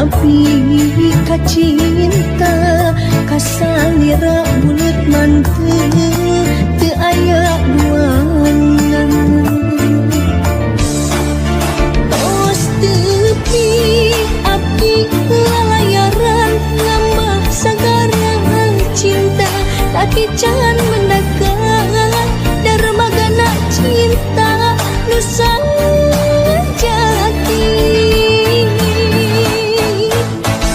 tapi kacinta kasalira bulut manteu teu aya duana tos tepi abdi lalayaran ngambah sagarang cinta tapi can mendekat darmagana cinta nusa jati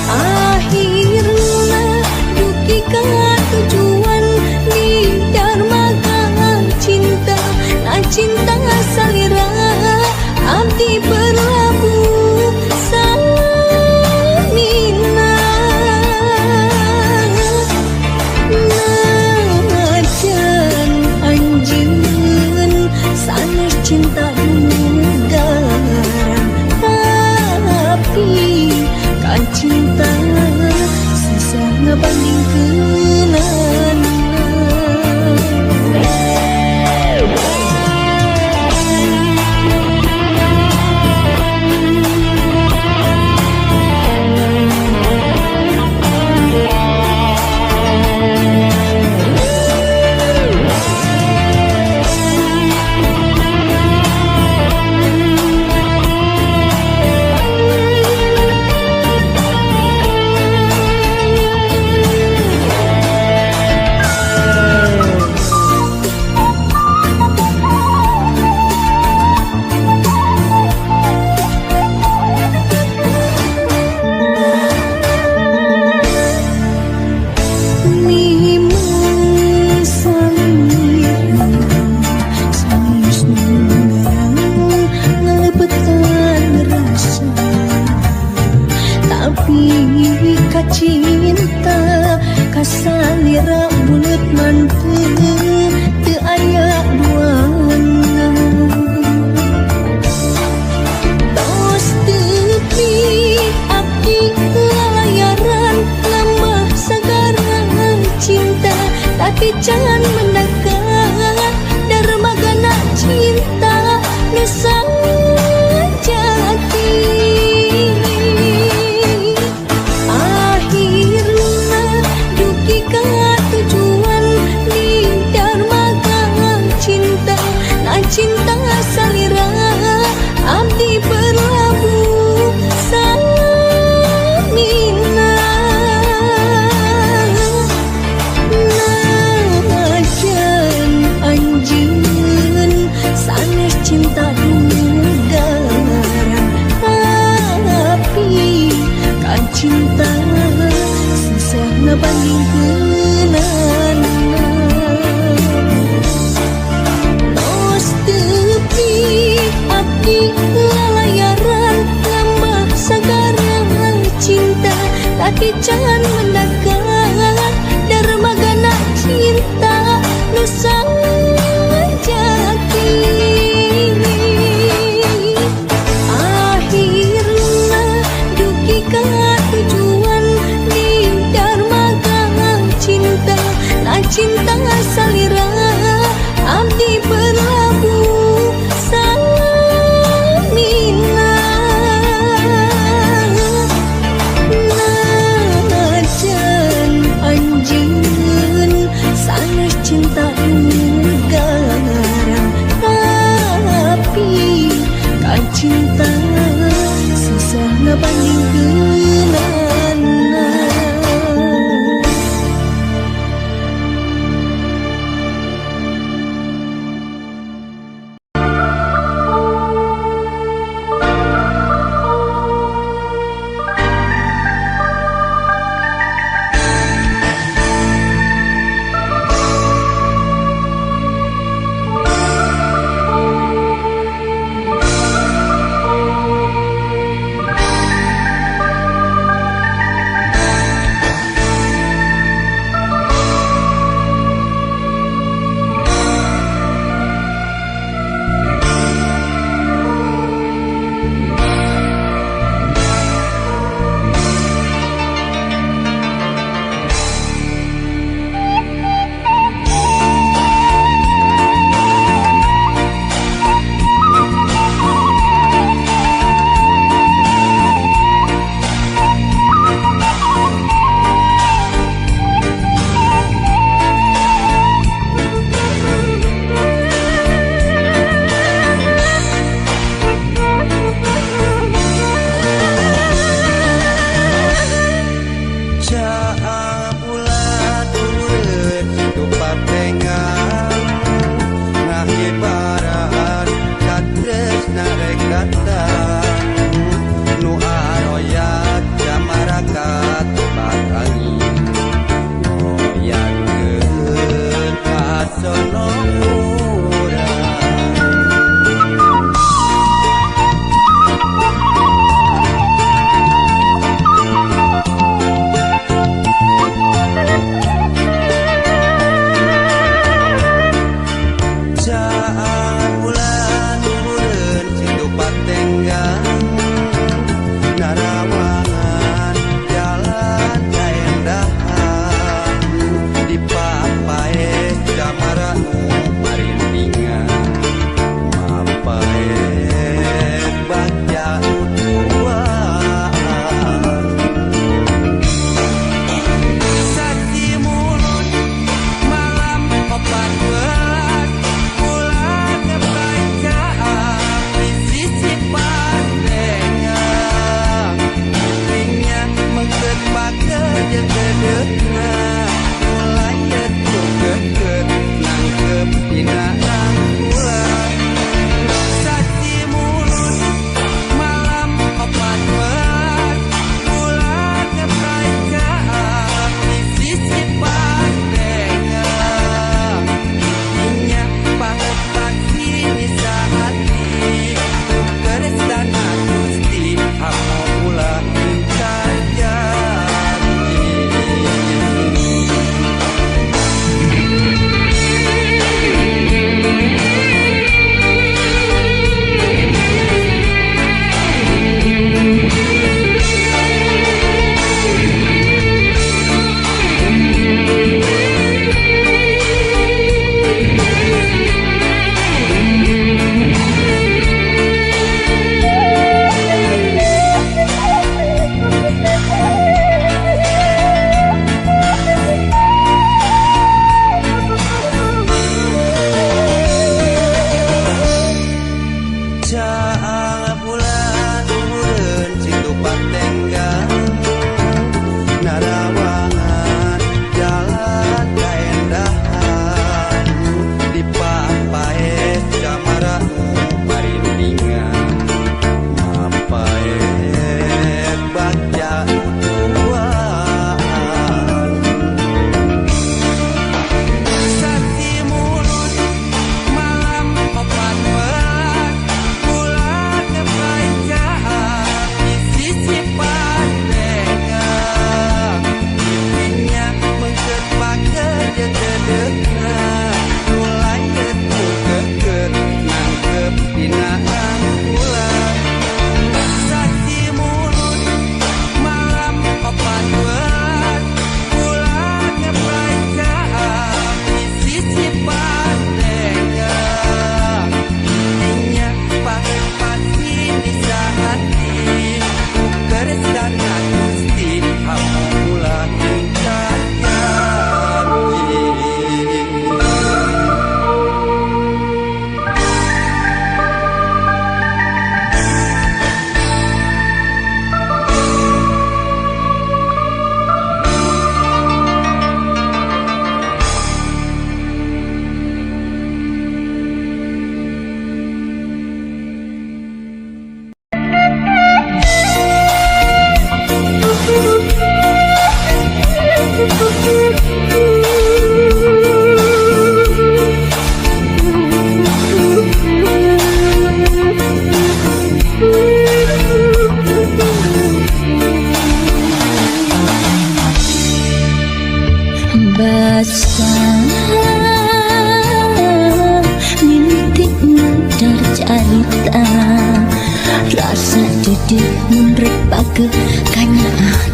akhirna duki ka tujuan di darmaga cinta na cinta salira abdi berlabuh samina najan anjeun sanes cinta dugaran tapi kan cinta susah ngebandingkeun cinta kasalira bulut manteu teu aya duana tos tepi abdi lalayaran ngambah sagarang cinta tapi can mendekat darmagana cinta nusa jati cinta salira abdi berlabuh samina najan anjeun sanes cinta dugaran tapi kan cinta susah ngebandingkeun abdi lalayaran ngambah sagarang cinta tapi can mendekat darmagana cinta nusa jati akhirna duki ka tujuan di darmaga cinta na cinta salira abdi berlabuh samina najan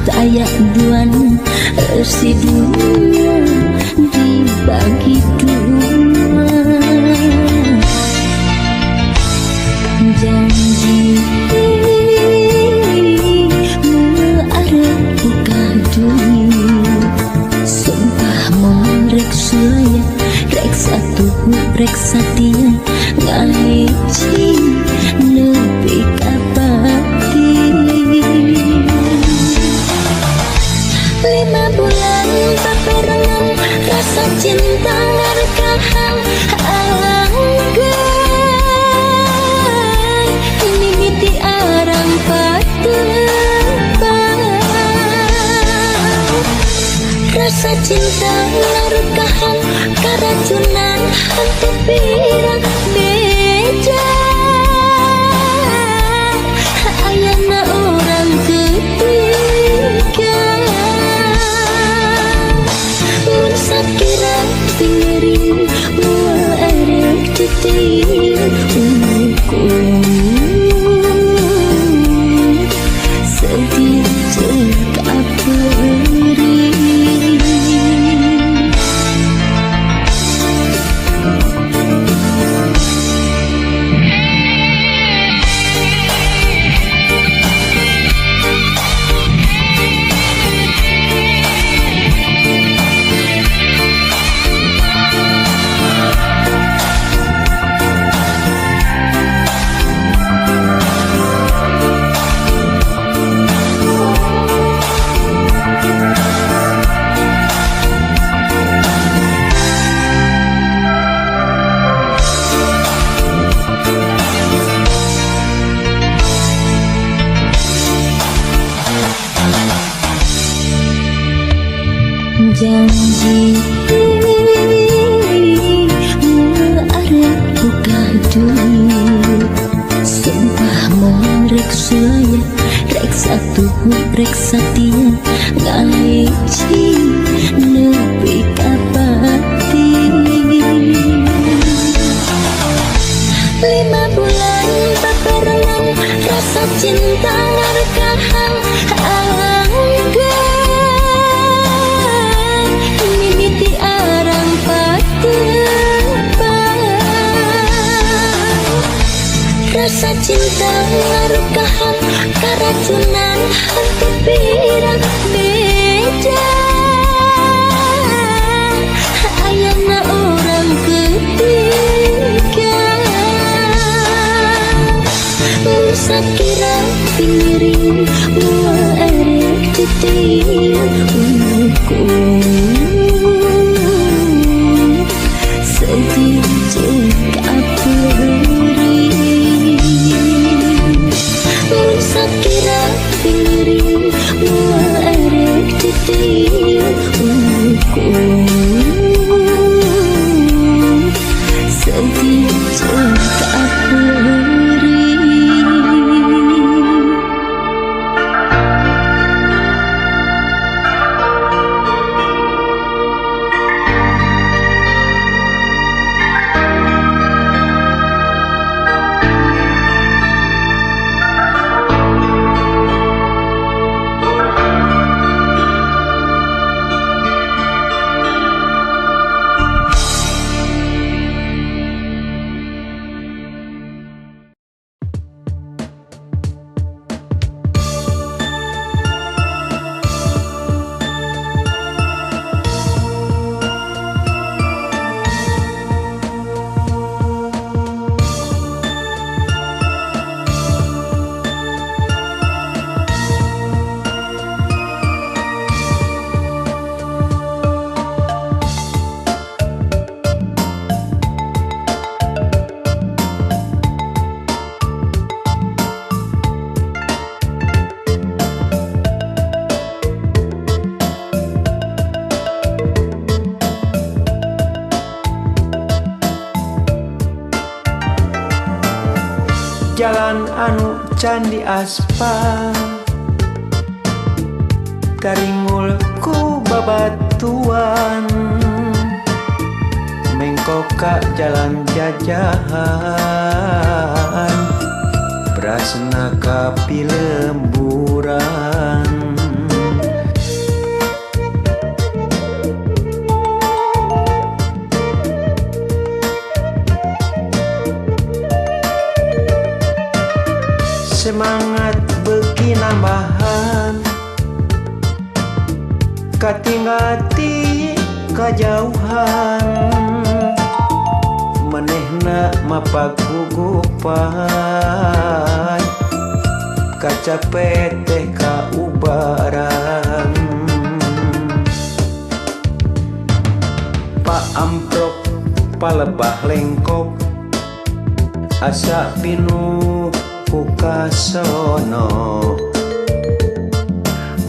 tayak duan si dunia dibagi dua. Janji arep buka dunia, sumpah mon rek sulaya, rek satu rek satia, ngahiji nepi kapati. 5 bulan paperangan, rasa cinta ngarekahan anggai, mimiti arang patebang. Rasa cinta ngarekahan karacunan hati pirang beda. Ayana orang ketiga, mun sakira piring mua erek titir ukur sedih cek aperi. Janji arep buka dunia, sumpah mon rek sulaya, rek satu rek satia, ngahiji nepi kapati. 5 bulan paperangan, rasa cinta ngarekahan anggai, mimiti arang patebang. Rasa cinta ngarekahan karacunan hati pirang beda. Ayana orang ketiga, sakira piring mua erek titir ukur sedih cek aperi. Sakira piring mua erek titir ukur sedih cek aperi. Jalan anu candi aspal, karingul ku babatuan, mengkoka jalan jajahan, prasna kapi lemburan. katingati kajauhan manehna mapagugupan kacape teh kaubaran Pak amprok palebah lengkop asa pinuh kukasono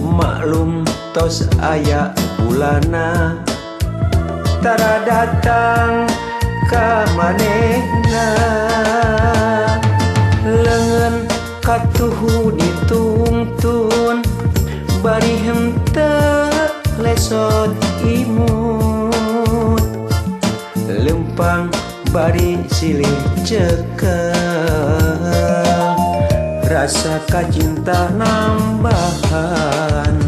maklum tos aya bulana tara datang ka manehna leungeun katuhu ditungtun bari henteu lesot imut lempang bari silih cekel rasa kacinta nambahan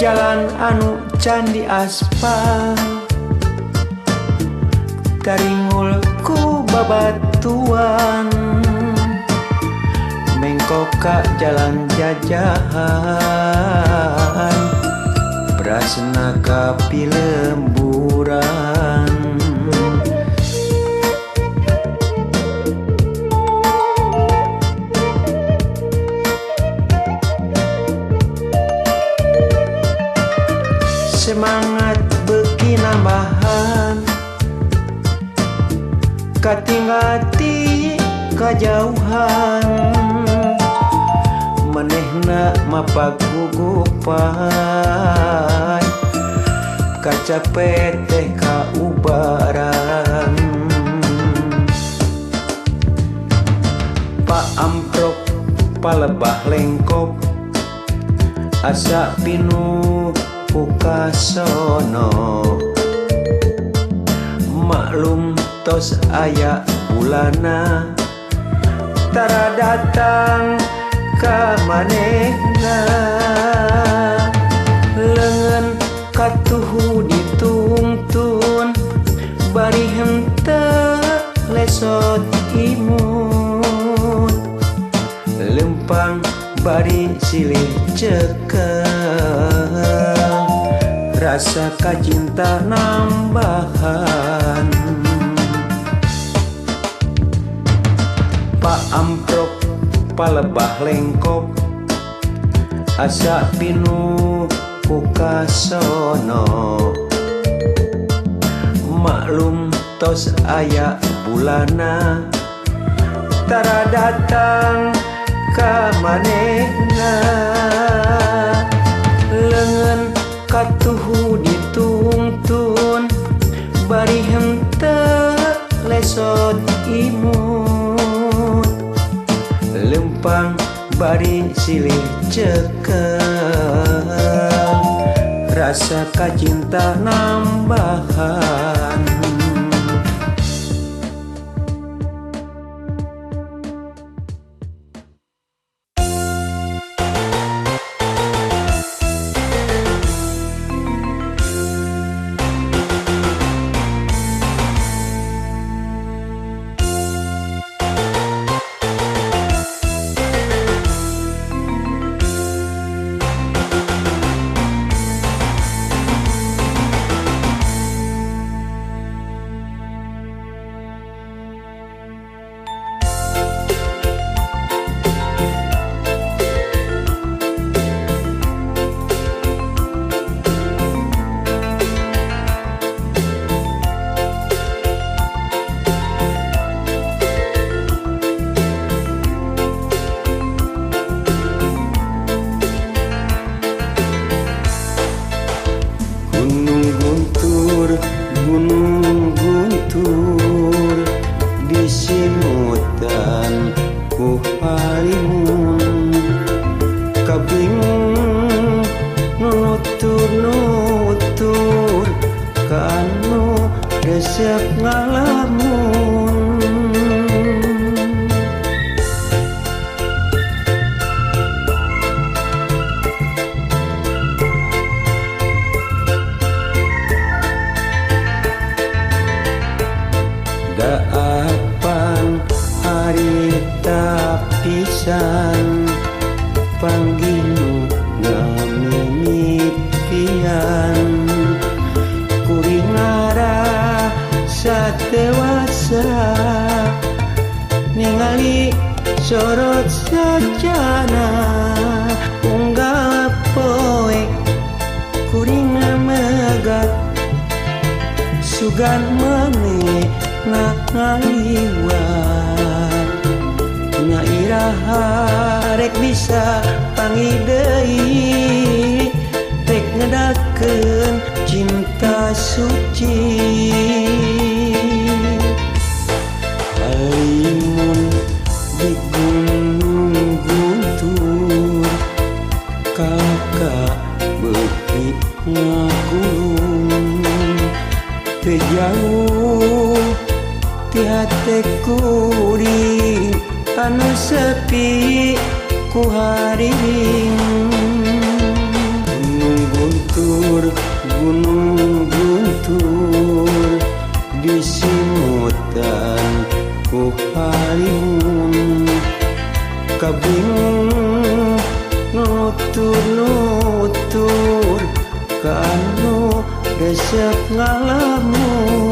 jalan anu can di aspal taringul ku babatuan mengkoka jalan jajahan prasna kapi lemburan semangat beki nambahan katingati kajauhan manehna mapagugupan kacape teh kaubaran Pak amprok palebah lengkop asa pinuh kukasono maklum tos aya bulana tara datang ka manehna leungeun katuhu ditungtun bari henteu lesot imut lempang bari silih cekel rasa kacinta nambahan Pak amprok palebah lengkop asa pinuh kukasono maklum tos aya bulana tara datang ka manehna leungeun katuhu ditungtun bari henteu lesot imut lempang bari silih cekel rasa kacinta nambahan Gunung Guntur resep ngalamun. Daapan harita pisan panggilu ngamimitian kuring arah satewasa ningali sorot sajana unggal poe kuring megat sugan maneh ngaliwat nyairaha rek bisa panggil deui rek ngedakeun cinta suci halimun di gunung guntur kakak beuki ngagulung teu jauh ti hate kuring anu sepi ku haring gunung guntur disimutan ku halimun kabingung nutur-nutur ka anu resep ngalamun.